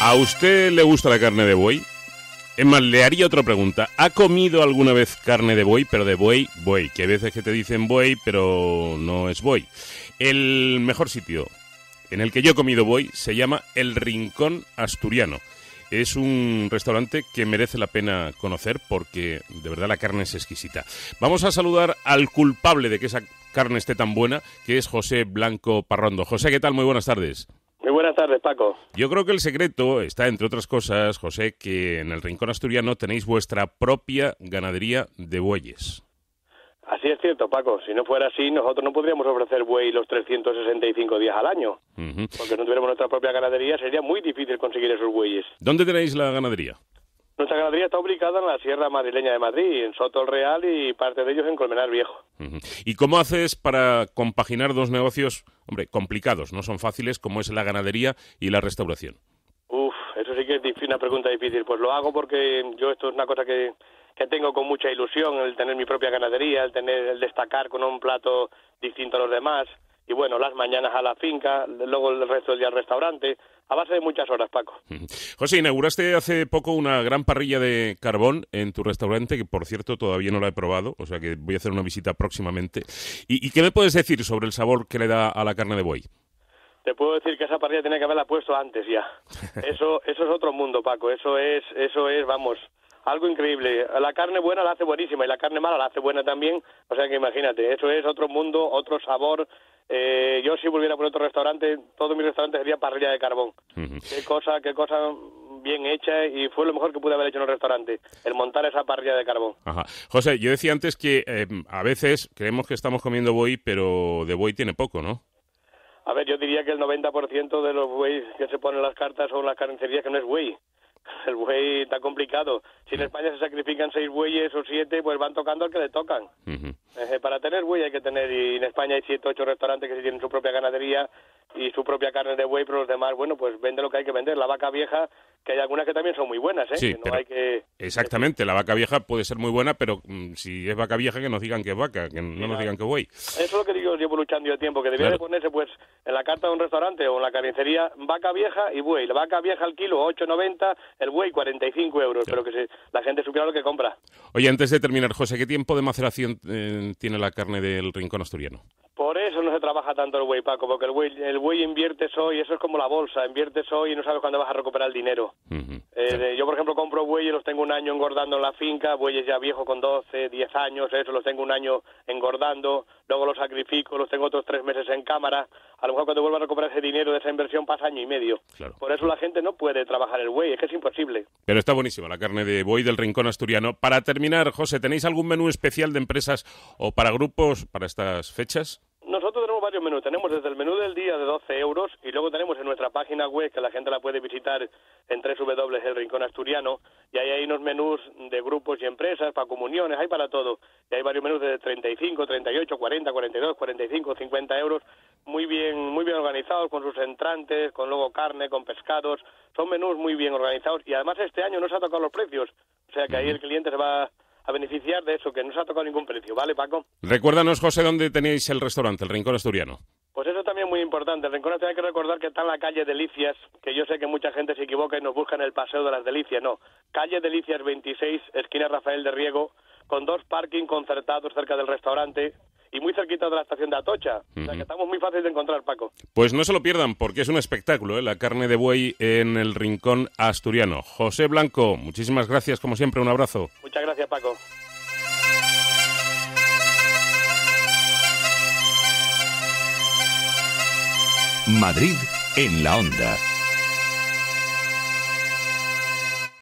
¿A usted le gusta la carne de buey? Es más, le haría otra pregunta. ¿Ha comido alguna vez carne de buey, pero de buey? Que hay veces que te dicen buey, pero no es buey. El mejor sitio en el que yo he comido buey se llama El Rincón Asturiano. Es un restaurante que merece la pena conocer porque de verdad la carne es exquisita. Vamos a saludar al culpable de que esa carne esté tan buena, que es José Blanco Parrondo. José, ¿qué tal? Muy buenas tardes. Muy buenas tardes, Paco. Yo creo que el secreto está, entre otras cosas, José, que en el Rincón Asturiano tenéis vuestra propia ganadería de bueyes. Así es cierto, Paco. Si no fuera así, nosotros no podríamos ofrecer buey los 365 días al año. Porque si no tuviéramos nuestra propia ganadería, sería muy difícil conseguir esos bueyes. ¿Dónde tenéis la ganadería? Nuestra ganadería está ubicada en la Sierra Madrileña de Madrid, en Soto el Real y parte de ellos en Colmenar Viejo. ¿Y cómo haces para compaginar dos negocios, hombre, complicados, no son fáciles, como es la ganadería y la restauración? Eso sí que es una pregunta difícil. Pues lo hago porque yo esto es una cosa que tengo con mucha ilusión, el tener mi propia ganadería, el destacar con un plato distinto a los demás. Y bueno, las mañanas a la finca, luego el resto del día al restaurante, a base de muchas horas, Paco. José, inauguraste hace poco una gran parrilla de carbón en tu restaurante, que por cierto todavía no la he probado, o sea que voy a hacer una visita próximamente. ¿Y qué me puedes decir sobre el sabor que le da a la carne de buey? Te puedo decir que esa parrilla tenía que haberla puesto antes ya. Eso es otro mundo, Paco, eso es, vamos, algo increíble. La carne buena la hace buenísima y la carne mala la hace buena también, o sea que imagínate, eso es otro mundo, otro sabor. Yo si volviera por otro restaurante, todo mi restaurante sería parrilla de carbón. Qué cosa bien hecha, y fue lo mejor que pude haber hecho en el restaurante, el montar esa parrilla de carbón. Ajá. José, yo decía antes que a veces creemos que estamos comiendo buey, pero de buey tiene poco, ¿no? A ver, yo diría que el 90% de los bueyes que se ponen en las cartas son las carnicerías que no es buey. El buey está complicado. Si en España se sacrifican 6 bueyes o 7, pues van tocando al que le tocan. Para tener buey hay que tener, y en España hay 7 o 8 restaurantes que sí tienen su propia ganadería y su propia carne de buey, pero los demás, bueno, pues vende lo que hay que vender. La vaca vieja, que hay algunas que también son muy buenas, ¿eh? Sí, que no pero hay que... Exactamente, la vaca vieja puede ser muy buena, pero si es vaca vieja que nos digan que es vaca, que no nos digan que es buey. Eso es lo que digo, llevo luchando yo tiempo, que debía de ponerse pues en la carta de un restaurante o en la carnicería vaca vieja y buey. La vaca vieja al kilo 8,90, el buey 45 euros, pero que la gente supiera lo que compra. Oye, antes de terminar, José, ¿qué tiempo de maceración tiene la carne del Rincón Asturiano? Por eso no se trabaja tanto el buey, Paco, porque el buey inviertes hoy, eso es como la bolsa, inviertes hoy y no sabes cuándo vas a recuperar el dinero. Yo, por ejemplo, compro bueyes, los tengo un año engordando en la finca, bueyes ya viejos con 12, 10 años, eso los tengo un año engordando, luego los sacrifico, los tengo otros 3 meses en cámara, a lo mejor cuando vuelva a recuperar ese dinero de esa inversión pasa año y medio. Claro. Por eso la gente no puede trabajar el buey, es que es imposible. Pero está buenísima la carne de buey del Rincón Asturiano. Para terminar, José, ¿tenéis algún menú especial de empresas o para grupos para estas fechas? Nosotros tenemos varios menús. Tenemos desde el menú del día de 12 euros y luego tenemos en nuestra página web, que la gente la puede visitar en www.El Rincón Asturiano, y ahí hay unos menús de grupos y empresas, para comuniones, hay para todo. Y hay varios menús de 35, 38, 40, 42, 45, 50 euros, muy bien organizados, con sus entrantes, con luego carne, con pescados. Son menús muy bien organizados y además este año no se ha tocado los precios. O sea que ahí el cliente se va a beneficiar de eso, que no se ha tocado ningún precio, ¿vale, Paco? Recuérdanos, José, ¿dónde tenéis el restaurante, el Rincón Asturiano? Pues eso también es muy importante. El Rincón Asturiano hay que recordar que está en la calle Delicias, que yo sé que mucha gente se equivoca y nos busca en el Paseo de las Delicias. No, calle Delicias 26, esquina Rafael de Riego, con 2 parking concertados cerca del restaurante y muy cerquita de la estación de Atocha. O sea que estamos muy fáciles de encontrar, Paco. Pues no se lo pierdan, porque es un espectáculo, ¿eh? La carne de buey en el Rincón Asturiano. José Blanco, muchísimas gracias, como siempre, un abrazo. Muchas gracias, Paco. Madrid en la onda.